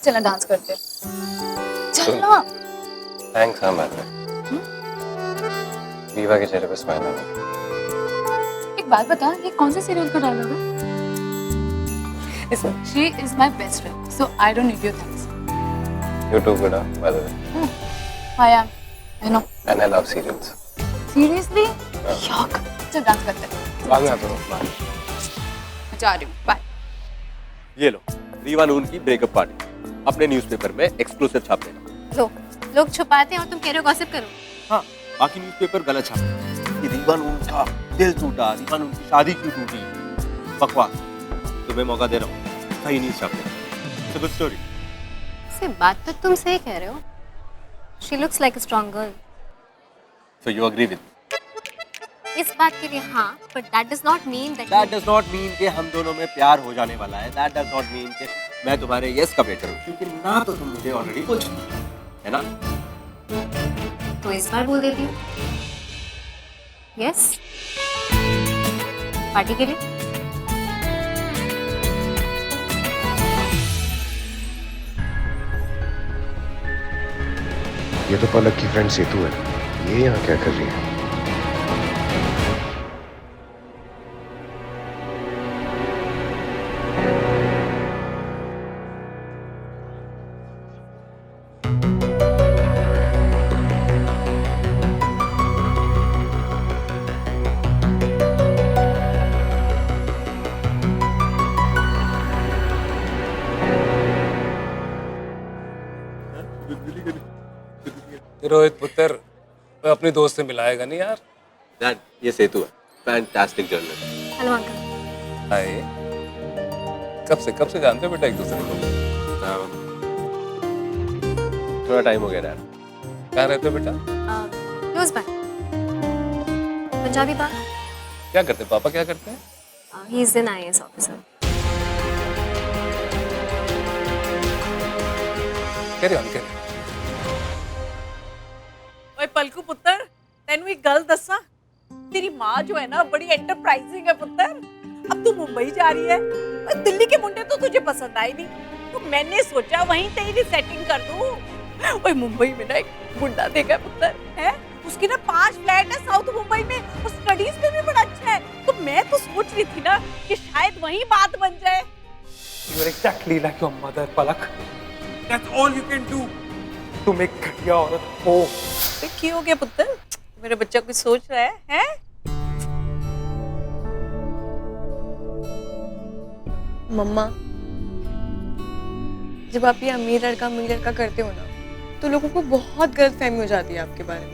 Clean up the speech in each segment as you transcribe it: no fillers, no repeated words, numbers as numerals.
चलना डांस करते। चलना। थैंक्स हाँ मैंने वीवा के चेहरे पे स्माइल आ गई। एक बात बता, ये कौन से सीरियल का डायलॉग है? Listen, she is my best friend, so I don't need your thanks. You too good by the way. I am. I know. And I love serials. Seriously? Yuck. चल डांस करते हैं। बाद में आता हूँ। जा रही हूँ। बाय। ये लो रीवा नून की ब्रेकअप पार्टी अपने न्यूज़पेपर में एक्सक्लूसिव छाप देना। लो, लोग छुपाते हैं और तुम कह रहे हो गॉसिप करो। हाँ, बाकी न्यूज़पेपर गलत छापे कि रीवा नून का दिल टूटा, रीवा नून की शादी क्यों टूटी। बकवास। तुम्हें मौका दे रहा हूँ, सही न्यूज़ छाप देना। It's a good story. से बात तो तुम सही कह रहे हो। She looks like a strong girl. So you agree with me? इस बात के लिए हाँ, but that does not mean that. That does not mean कि हम दोनों में प्यार हो जाने वाला है। That does not mean कि मैं तुम्हारे यस का बेटर हूँ, क्योंकि ना तो तुम मुझे ऑलरेडी बोल चुकी हो, है ना? तो इस बार बोल देती हूँ। यस। पार्टी के लिए। ये तो पलक की फ्रेंड सेतु है, ये यहाँ क्या कर रही है? रोहित पुत्र अपनी दोस्त से मिलाएगा नहीं यार। Dad, ये सेतु है। Fantastic journalist. Hello uncle. Hi. कब से जानते हो बेटा एक दूसरे को? थोड़ा टाइम हो गया डैड। कहाँ रहते हो बेटा? Close by. पंजाबी बात। क्या करते हैं पापा, क्या करते हैं? He is an IAS officer. Carry on carry. ओए पलकू पुत्र, तेनू एक गल दसा, तेरी माँ जो है ना बड़ी एंटरप्राइजिंग है पुत्र। अब तू मुंबई जा रही है, ओए दिल्ली के मुंडे तो तुझे पसंद आए नहीं, तो मैंने सोचा वहीं तेरी सेटिंग कर दूं। ओए मुंबई में ना एक मुंडा देखा है पुत्र, है उसकी ना 5 फ्लैट है साउथ मुंबई में, और स्टडीज में भी बड़ा अच्छा है। तो मैं तो सोच रही थी ना कि शायद वहीं बात बन जाए। You are exactly like your mother, Palak. That's all you can do to make घटिया औरत हो। क्या हो गया पुत्र? मेरा बच्चा कुछ सोच रहा है, हैं? मम्मा, जब आप ये अमीर लड़का करते हो ना, तो लोगों को बहुत गलतफहमी हो जाती है आपके बारे में।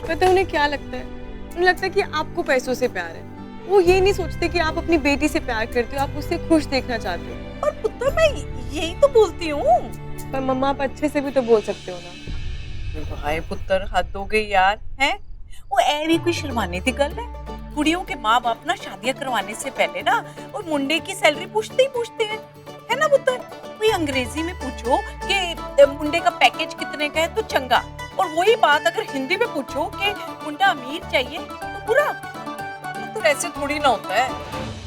पता है उन्हें क्या लगता है? उन्हें लगता है कि आपको पैसों से प्यार है। वो ये नहीं सोचते कि आप अपनी बेटी से प्यार करते हो, आप उससे खुश देखना चाहते हो। और पुत्र मैं यही तो बोलती हूँ। पर मम्मा, आप अच्छे से भी तो बोल सकते हो ना। हाय पुत्र, हद हो गई यार, हैं? वो ए भी कोई शर्माने की गल है? कुड़ियों के माँ बाप ना शादियां करवाने से पहले ना और मुंडे की सैलरी पूछते हैं, है ना पुत्र? कोई अंग्रेजी में पूछो कि मुंडे का पैकेज कितने का है तो चंगा, और वही बात अगर हिंदी में पूछो कि मुंडा अमीर चाहिए तो बुरा। तो ऐसे थोड़ी ना होता है।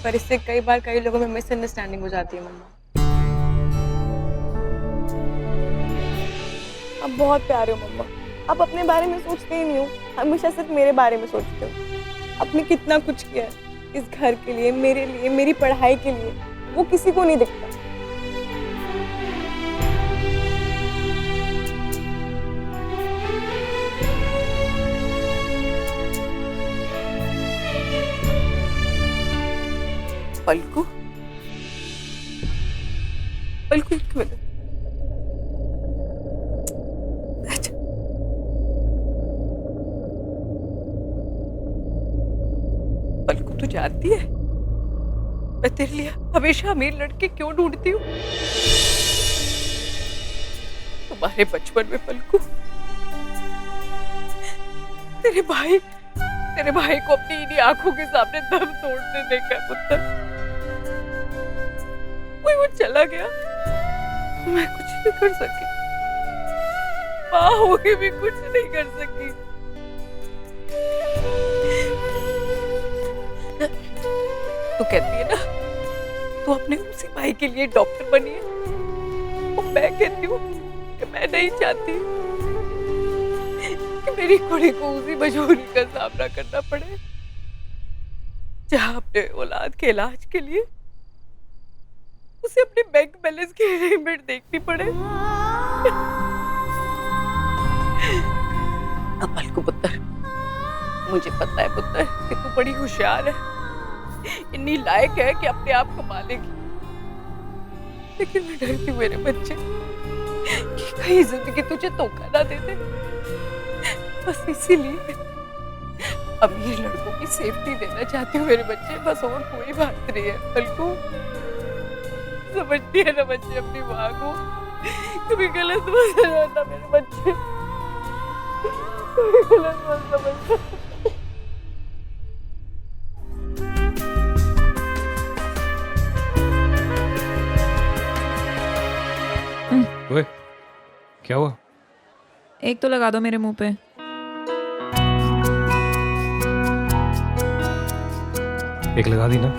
पर इससे कई लोगों में मिसअंडरस्टैंडिंग हो जाती है मम्मा। आप बहुत प्यारे हो मम्मा। आप अपने बारे में सोचते ही नहीं हो, हमेशा सिर्फ मेरे बारे में सोचते हो। आपने कितना कुछ किया है इस घर के लिए, मेरे लिए, मेरी पढ़ाई के लिए, वो किसी को नहीं दिखता। पलकू, पलकू एक मिनट। पलकू तू जानती है मैं तेरे लिए हमेशा अमीर लड़के क्यों ढूंढती हूँ? तुम्हारे बचपन में पलकू तेरे भाई को अपनी इन्हीं आंखों के सामने दम तोड़ने देखा पुत्र। वो चला गया, मैं कुछ नहीं कर सकी, माँ होके भी कुछ नहीं कर सकी। तू कहती है ना तू अपने उसी भाई के लिए डॉक्टर बनी है, और मैं कहती हूँ कि मैं नहीं चाहती कि मेरी कुड़ी को उसी मजबूरी का सामना करना पड़े जहाँ अपने औलाद के इलाज के लिए उसे अपने बैंक बैलेंस की लिमिट देखनी पड़े। अमल को पुत्र, मुझे पता है पुत्र कि तू बड़ी होशियार है, इतनी लायक है कि अपने आप कमा लेगी, लेकिन मैं डरती हूँ मेरे बच्चे कि कहीं जिंदगी तुझे धोखा ना दे दे। बस इसीलिए अमीर लड़कों की सेफ्टी देना चाहती हूँ मेरे बच्चे, बस और कोई बात नहीं है। बल्कु समझती है ना बच्चे अपनी माँ को, कभी गलत मत समझना मेरे बच्चे, कभी गलत मत समझना। ओए, क्या हुआ? एक तो लगा दो मेरे मुंह पे। एक लगा दी ना,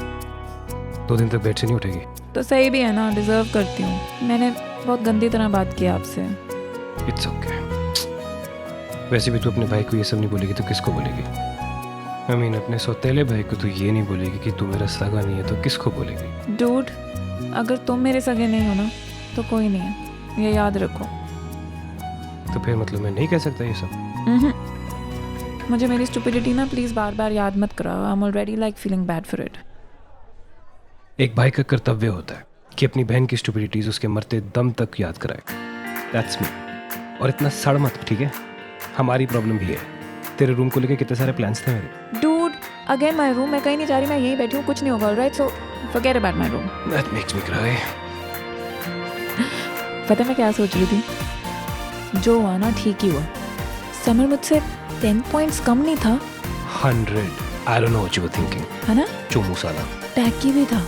2 दिन तक बेड से नहीं उठेगी। तो सही भी है ना, डिजर्व करती हूँ। मैंने बहुत गंदी तरह बात की आपसे। It's okay. वैसे भी तू अपने भाई को ये सब नहीं बोलेगी तो किसको बोलेगी? I mean, अपने सौतेले भाई को तू ये नहीं बोलेगी कि तू मेरा सगा नहीं है तो किसको बोलेगी? डूड, अगर तुम मेरे सगे नहीं हो ना तो कोई नहीं है, ये याद रखो। तो फिर मतलब मैं नहीं कह सकता ये सब? मुझे मेरी स्टुपिडिटी ना प्लीज बार बार याद मत कराओ। I am already like feeling bad for it. एक भाई का कर्तव्य होता है कि अपनी बहन की स्टुपिडिटीज उसके मरते दम तक याद कराए। That's me. और इतना सड़ मत, ठीक है? हमारी प्रॉब्लम भी है। तेरे रूम को लेके कितने सारे प्लान्स थे मेरे। Dude, again my room. मैं कहीं नहीं जा रही, मैं यहीं बैठी हूँ, कुछ नहीं होगा। Alright, so forget about my room. That makes me cry. पता मैं क्या सोच रही थी? जो हुआ ना ठीक ही हुआ। समर मुझसे 10 पॉइंट्स कम नहीं था। 100। I don't know what you were thinking. है ना? चोमू साला। टैकी भी था।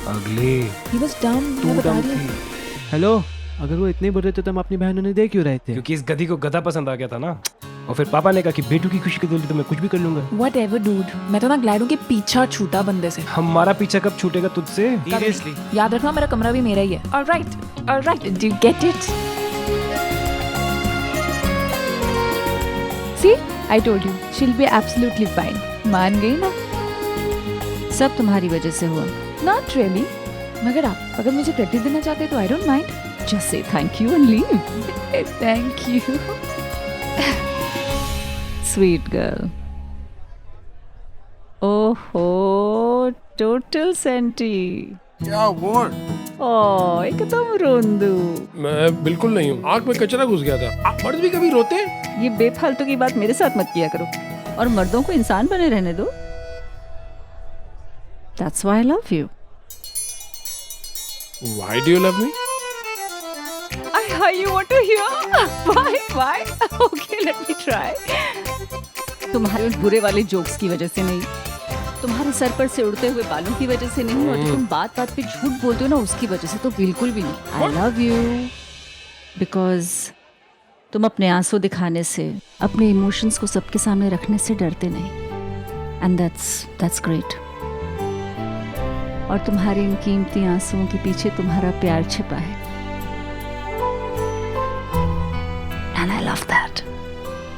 अगले। He was dumb, मैं बता रही हूँ। हेलो, अगर वो इतने बुरे थे तो हम अपनी बहनों ने दे क्यों रहे थे? क्योंकि इस गधी को गधा पसंद आ गया था ना। और फिर पापा ने कहा कि बेटू की खुशी के लिए तो मैं कुछ भी कर लूंगा। Whatever, dude. मैं तो ना ग्लैड हूँ कि पीछा छूटा बंदे से। हमारा पीछा कब छूटेगा तुझसे? Seriously? याद रखना मेरा कमरा भी मेरा ही है। All right. Do you get it? See, I told you, she'll be absolutely fine. मान गई ना? सब तुम्हारी वजह से हुआ। Not really. मगर आप अगर मुझे क्रेडिट देना चाहते तो I don't mind. Just say thank you and leave. Thank you. Sweet girl. ओहो, टोटल सेंटी। क्या हुआ? ओ, एकदम रोंदू। मैं बिल्कुल नहीं हूँ, आँख में कचरा घुस गया था। आप मर्द भी कभी रोते हैं? ये बेफालतू की बात मेरे साथ मत किया करो और मर्दों को इंसान बने रहने दो। That's why I love you. Why do you love me? You want to hear? Why? Okay, let me try. तुम्हारे उस बुरे वाले जोक्स की वजह से नहीं, तुम्हारे सर पर से उड़ते हुए बालों की वजह से नहीं, और जो तुम बात बात पे झूठ बोलते हो ना उसकी वजह से तो बिल्कुल भी नहीं। I love you because तुम अपने आंसू दिखाने से, अपने इमोशंस को सबके सामने रखने से डरते नहीं, and that's great. और तुम्हारे इन कीमती आंसुओं के पीछे तुम्हारा प्यार छिपा है, and I love that.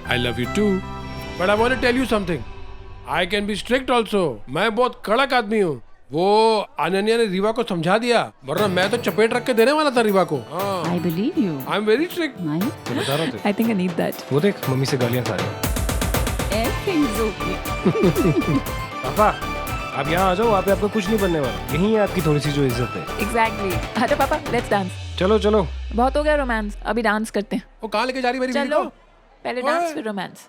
I love you too, but I want to tell you something. I can be strict also. मैं बहुत कड़क आदमी हूँ। वो अनन्या ने रीवा को समझा दिया, वरना मैं तो चपेट रख के देने वाला था रीवा को। I believe you. I'm very strict. तो बता रहा था। I think I need that. वो देख मम्मी से गालियाँ खा रहे हैं। Everything's okay. पापा आप यहाँ आ जाओ, वहाँ पे आपको कुछ नहीं बनने वाला, यही है आपकी थोड़ी सी जो इज्जत है। Exactly. हटो पापा, let's dance. चलो बहुत हो गया रोमांस, अभी डांस करते हैं। वो कहाँ लेके जा रही मेरी बीवी चलो को? पहले डांस फिर रोमांस।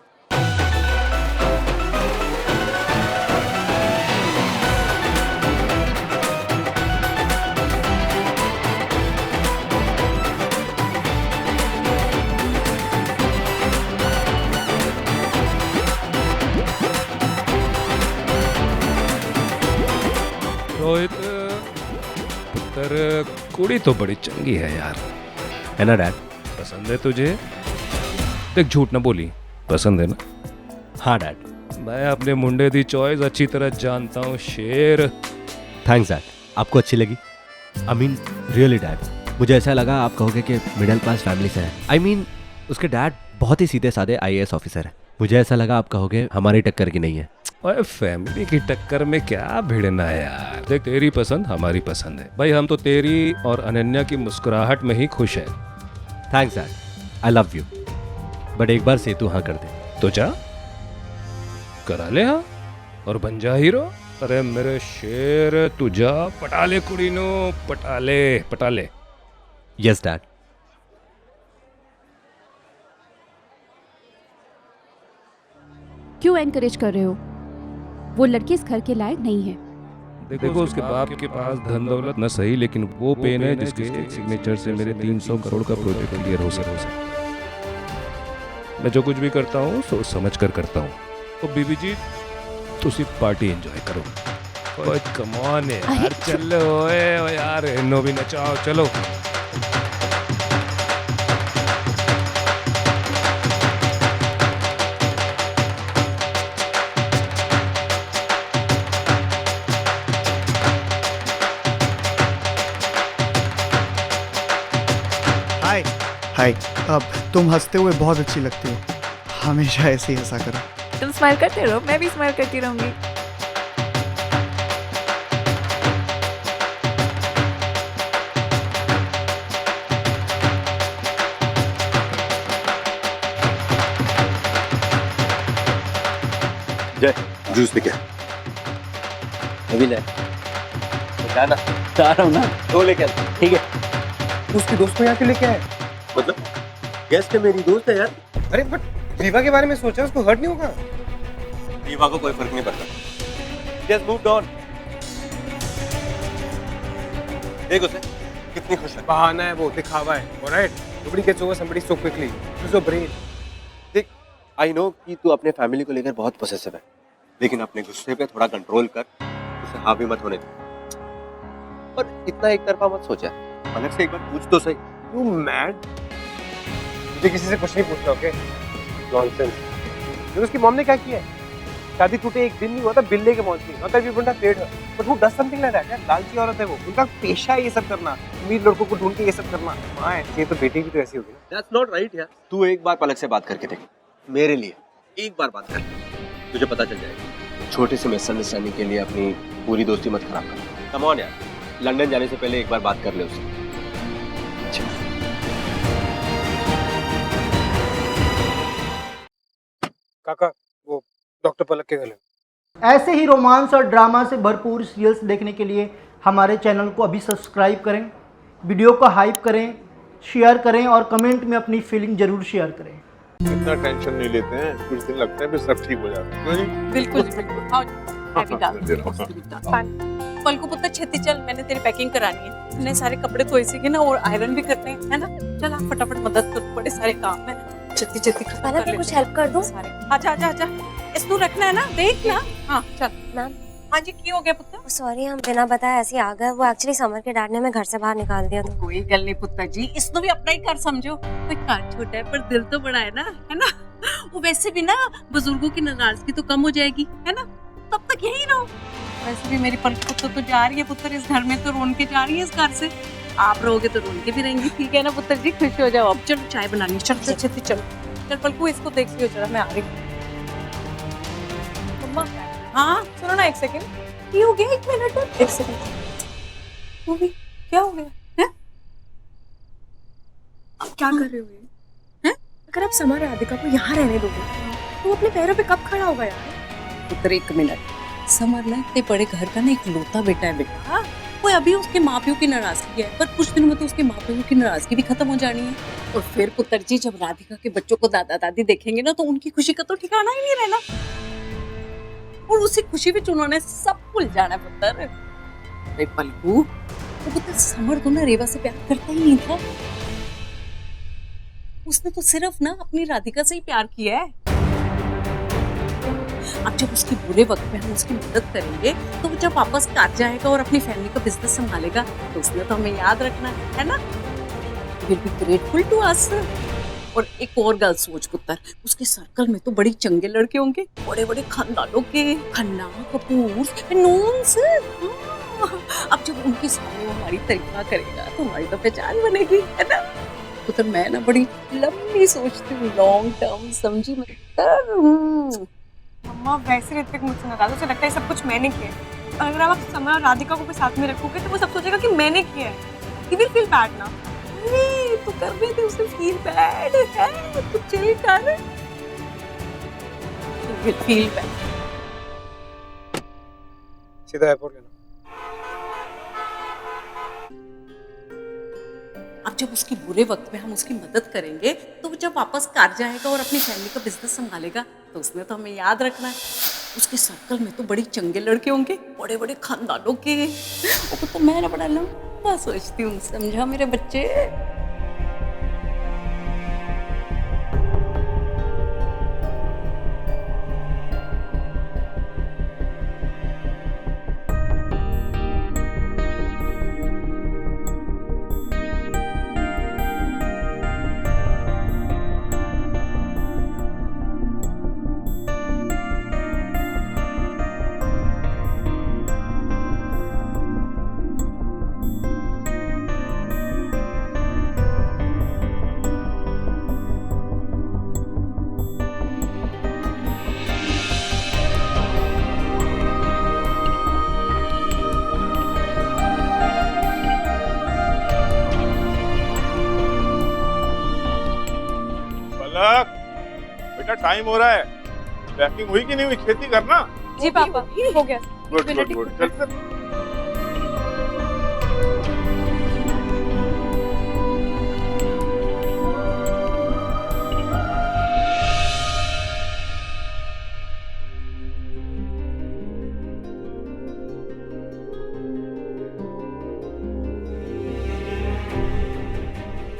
रोहित पुत्र, कुड़ी तो बड़ी चंगी है यार। है ना डैड? पसंद है तुझे? देख झूठ ना बोली, पसंद है ना? हाँ डैड। मैं अपने मुंडे दी चॉइस अच्छी तरह जानता हूँ शेर। थैंक्स डैड, आपको अच्छी लगी? I mean really dad. मुझे ऐसा लगा आप कहोगे कि मिडिल क्लास फैमिली से है। आई मीन उसके डैड बहुत ही सीधे साधे IAS ऑफिसर है। मुझे ऐसा लगा आप कहोगे हमारी टक्कर की नहीं है। ओए फैमिली की टक्कर में क्या भिड़ना है यार। देख तेरी पसंद हमारी पसंद है भाई, हम तो तेरी और अनन्या की मुस्कुराहट में ही खुश हैं। Thanks dad, I love you, but एक बार सेतु हाँ कर दे। तो जा करा ले हाँ और बन जा हीरो। अरे मेरे शेर तू जा पटा ले कुड़ी नो, पटा ले। Yes dad. क्यों एनकरेज कर रहे हो? वो लड़की इस घर के लायक नहीं है। देखो उसके बाप के पास धन दौलत न सही, लेकिन वो पेन है जिसके सिग्नेचर से मेरे 300 करोड़ का प्रोजेक्ट क्लियर हो सके। मैं जो कुछ भी करता हूँ सोच समझ कर करता हूँ। तो बीबी जी तुसी पार्टी एंजॉय करो। ओए कम ऑन यार, चलो ओए यार इन्नो भी नचाओ, चलो। हाय, अब तुम हंसते हुए बहुत अच्छी लगती हो, हमेशा ऐसे ही हंसा करो। तुम स्माइल करते रहो, मैं भी स्माइल करती रहूंगी। जय जूस लेके अभी ले जाना चाह रहा हूँ ना, दो लेके आ। ठीक है। उसके दोस्त को यहाँ क्यों लेके आए? मतलब गेस्ट है, मेरी दोस्त है यार। अरे बट रीवा के बारे में सोचा, उसको हर्ट नहीं होगा? रीवा को कोई फर्क नहीं पड़ता। Just move on. देख उसे कितनी खुश है। बहाना है वो, दिखावा है। Alright, nobody gets over somebody so quickly. Use your brain. देख आई नो कि तू अपने फैमिली को लेकर बहुत पॉसेसिव है, लेकिन अपने गुस्से पे थोड़ा कंट्रोल कर, उसे हावी मत होने दे। और इतना एक तरफा मत सोचा, अलग से एक बार पूछ तो सही। You mad? मुझे किसी से कुछ नहीं पूछना, ओके? नॉनसेंस। फिर उसकी मॉम ने क्या किया है? शादी टूटे एक दिन नहीं हुआ था, बिल्ले के मौत की। मतलब ये बंदा पेड़ है, बट वो डज समथिंग लाइक दैट। लालची औरत है वो, उनका पेशा है ये सब करना, अमीर लड़कों को ढूंढ के ये सब करना। माँ ऐसी है तो बेटी भी तो ऐसी होगी ना। दैट्स नॉट राइट यार। तू एक बार पलक से बात करके देख, मेरे लिए एक बार बात कर, तुझे पता चल जाएगा। छोटे से मिसअंडरस्टैंडिंग के लिए अपनी पूरी दोस्ती मत खराब कर। कम ऑन यार, लंदन जाने से पहले एक बार बात कर ले उससे। काका वो डॉक्टर पलक के गले। ऐसे ही रोमांस और ड्रामा से भरपूर सीरियल्स देखने के लिए हमारे चैनल को अभी सब्सक्राइब करें, वीडियो को हाइप करें, शेयर करें और कमेंट में अपनी फीलिंग जरूर शेयर करें। इतना टेंशन नहीं लेते हैं, कुछ दिन लगते हैं फिर सब ठीक हो जाता है। बिल्कुल बिल्कुल। हाँ हैप्पी डाल पलकू पुत्र छेती चल, मैंने तेरी पैकिंग करानी है। मैंने सारे कपड़े धोए सीखे ना और आयरन भी करने हैं, है ना? चल आप फटाफट मदद कर, बड़े सारे काम है। छेती छेती खत्म कर ले। कुछ हेल्प कर दूं? सारे आजा आजा आजा, इसको रखना है ना, देख ना। हाँ चल मैम। हाँ जी, की हो गया पुत्र? सॉरी, हम बिना बताए ऐसे आ गए। वो एक्चुअली समर के डैड ने हमें घर से बाहर निकाल दिया था। कोई गल नहीं पुत्र जी, इसको भी अपना ही घर समझो। कोई घर छोटा है पर दिल तो बड़ा है ना, है ना? वो वैसे भी ना बुजुर्गों की नाराजगी तो कम हो जाएगी, है ना? तब तक यही रहो। वैसे भी मेरी पलक पुत्र तो जा रही है पुत्र, इस घर में तो रोन के जा रही है इस घर से। आप रहोगे तो रोन के भी रहेंगी, ठीक है ना पुत्र जी? खुश हो जाओ। अब चलो चाय बनानी, चल छेती चलो। चल पलकू इसको देख लियो जरा, मैं आ रही हूँ। मम्मा हाँ सुनो ना, एक सेकंड। ये हो गया, एक मिनट, एक सेकंड। वो भी क्या हो गया है? आप क्या कर रहे हो ये? हैं? अगर आप समर राधिका को यहाँ रहने दोगे तो वो अपने पैरों पे कब खड़ा होगा यार? पुत्र एक मिनट, समर ना इतने बड़े घर का ना एक लौता बेटा है बेटा। वो अभी उसके माँ-प्यों की नाराजगी है, पर कुछ दिनों में तो उसके माँ-प्यों की नाराजगी भी खत्म हो जानी है। और फिर पुत्र जी जब राधिका के बच्चों को दादा दादी देखेंगे ना, तो उनकी खुशी का तो ठिकाना ही नहीं रहना। और उसी खुशी में उन्होंने सब भूल जाना पुत्र। अरे पलकू, वो पुत्र समर तो ना रेवा से प्यार करता ही नहीं था। उसने तो सिर्फ ना अपनी राधिका से ही प्यार किया है। अब जब उसके बुरे वक्त में हम उसकी मदद करेंगे, तो वो जब वापस घर जाएगा और अपनी फैमिली का बिजनेस संभालेगा, तो उसने तो हमें याद रखना है ना? Will be grateful to us. और एक और गल सोच पुत्र, उसके सर्कल में तो बड़ी चंगे लड़के होंगे, बड़े बड़े खानदानों के, खन्ना, कपूर, नून से। अब जब उनके सामने वो हमारी तारीफ करेगा तो हमारी तो पहचान बनेगी, है ना? तो मैं ना बड़ी लंबी सोचती हूँ, लॉन्ग टर्म, समझी मतलब। मम्मा वैसे ऋत्विक मुझसे नाराज है, उसे लगता है सब कुछ मैंने किया है। और अगर आप समय और राधिका को भी साथ में रखोगे तो वो सब सोचेगा कि मैंने किया है। He will feel bad ना। अरे तू कर भी दे उसे फील बैड है, तू चिल कर। He will feel bad। सीधा एयरपोर्ट लेना। अब जब उसकी बुरे वक्त में हम उसकी मदद करेंगे तो वो जब वापस कार जाएगा और अपनी फैमिली का बिजनेस संभालेगा तो उसने तो हमें याद रखना है। उसके सर्कल में तो बड़ी चंगे लड़के होंगे, बड़े बड़े खानदानों के। वो तो मैं ना बड़ा लंबा सोचती हूँ, समझा मेरे बच्चे? बेटा टाइम हो रहा है, पैकिंग हुई कि नहीं हुई? खेती करना। जी पापा, हो गया। गुड गुड गुड, चल।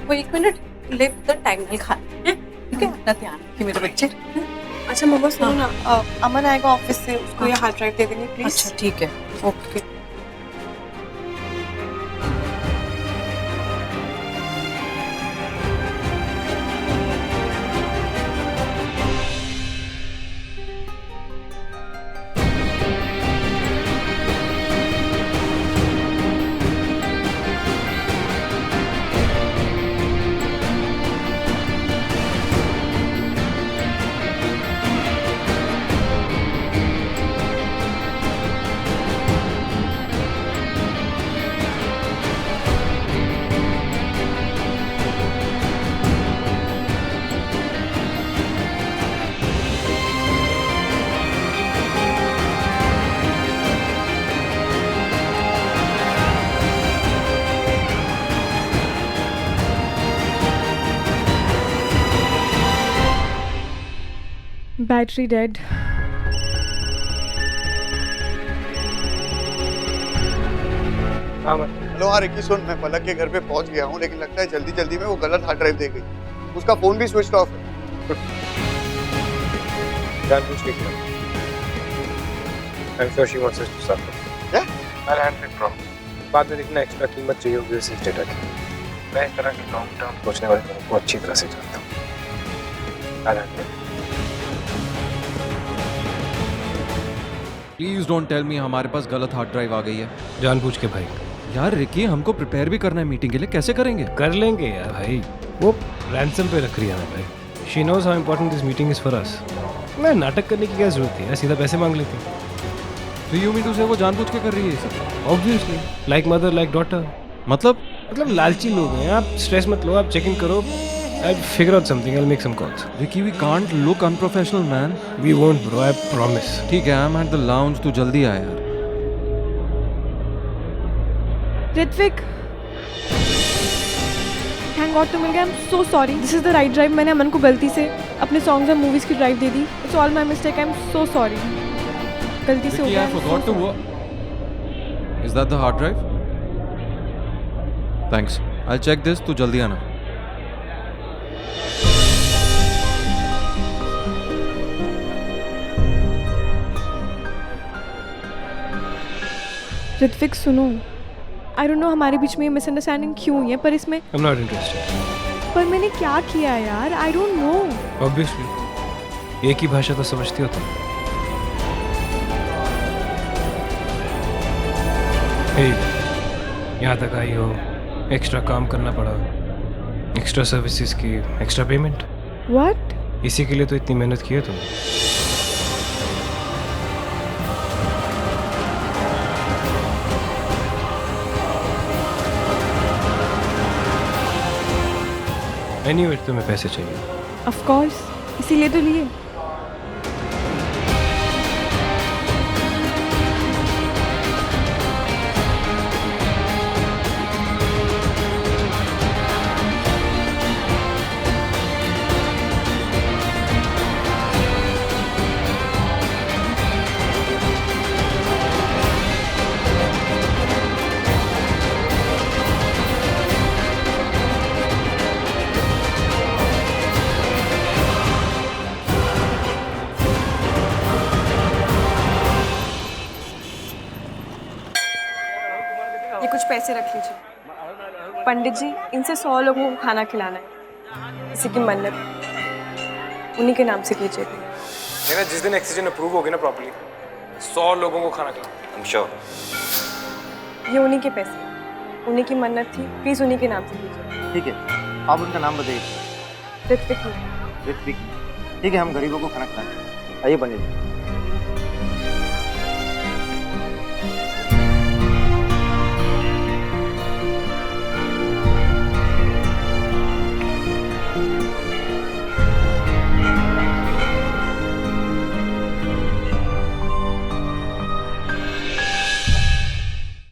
वो 1 मिनट ले पुत्र, टाइम नहीं खा, ठीक है? अपना ध्यान रखिए मेरे बच्चे। अच्छा मम्मा सुनो ना, अमन आएगा ऑफिस से, उसको ये हार्ड ड्राइव दे देंगे प्लीज। अच्छा ठीक है, ओके। Battery dead. हेलो हाँ रिकी सुन, मैं पलक के घर पे पहुंच गया हूँ, लेकिन लगता है जल्दी जल्दी में वो गलत हार्ड ड्राइव दे गई। उसका फोन भी स्विच ऑफ है। जानबूझ के किया। I'm sure she wants us to suffer. Yeah? I'll handle it wrong. बाद में देखना एक्स्ट्रा कीमत चाहिए होगी उस डेटा की। मैं इस तरह के लॉन्ग टर्म सोचने वाले लोगों को अच्छी तरह से जानता हूँ। I'll handle it. Please don't tell me हमारे पास गलत हार्ड ड्राइव आ गई है। जानबूझ के भाई। यार रिकी, हमको प्रिपेयर भी करना है मीटिंग के लिए, कैसे करेंगे? कर लेंगे यार भाई, वो रैंसम पे रख रही है भाई। She knows how important this meeting is for us. मैं नाटक करने की क्या जरूरत है यार, सीधा पैसे मांग लेते। तो यू मीन टू से वो जानबूझ के कर रही है ये सब? Obviously, like mother like daughter. मतलब लालची लोग हैं। आप स्ट्रेस मत लो, आप चेक इन करो। I'll figure out something. I'll make some calls. Vicky, we can't look unprofessional, man. We won't, bro. I promise. ठीक है, I'm at the lounge. तू जल्दी आ यार। ऋत्विक, थैंक गॉड तू मिल गया। I am so sorry. This is the right drive. मैंने अमन को गलती से अपने सॉन्ग्स और मूवीज की drive they the. It's all my mistake. I am so sorry. गलती से हो गया। I forgot to work. Is that the hard drive? Thanks. I'll check this. तू जल्दी आना। ऋत्विक सुनो, आई डोंट नो हमारे बीच में ये मिसअंडरस्टैंडिंग क्यों हुई है, पर इसमें I'm not interested. पर मैंने क्या किया यार? I don't know. Obviously. एक ही भाषा तो समझती हो तुम। हे, यहाँ तक आई हो, एक्स्ट्रा काम करना पड़ा, एक्स्ट्रा सर्विसेज की एक्स्ट्रा पेमेंट। व्हाट? इसी के लिए तो इतनी मेहनत की है तुम। एनीवे तुम्हें पैसे चाहिए। ऑफ कोर्स, इसीलिए तो लिए। ये कुछ पैसे रख लीजिए। पंडित जी, इनसे 100 लोगों को खाना खिलाना है, किसी की मन्नत, उन्हीं के नाम से कीजिएगा। मेरा जिस दिन एक्सीजन अप्रूव होगी ना प्रॉपर्ली, 100 लोगों को खाना खिलाऊं। I'm sure। ये उन्हीं के पैसे, उन्हीं की मन्नत थी, प्लीज उन्हीं के नाम से कीजिए। ठीक है, आप उनका नाम बताइए। ऋत्विक। ऋत्विक। ठीक है, हम गरीबों को खाना खिलाएंगे। आइए पंडित जी।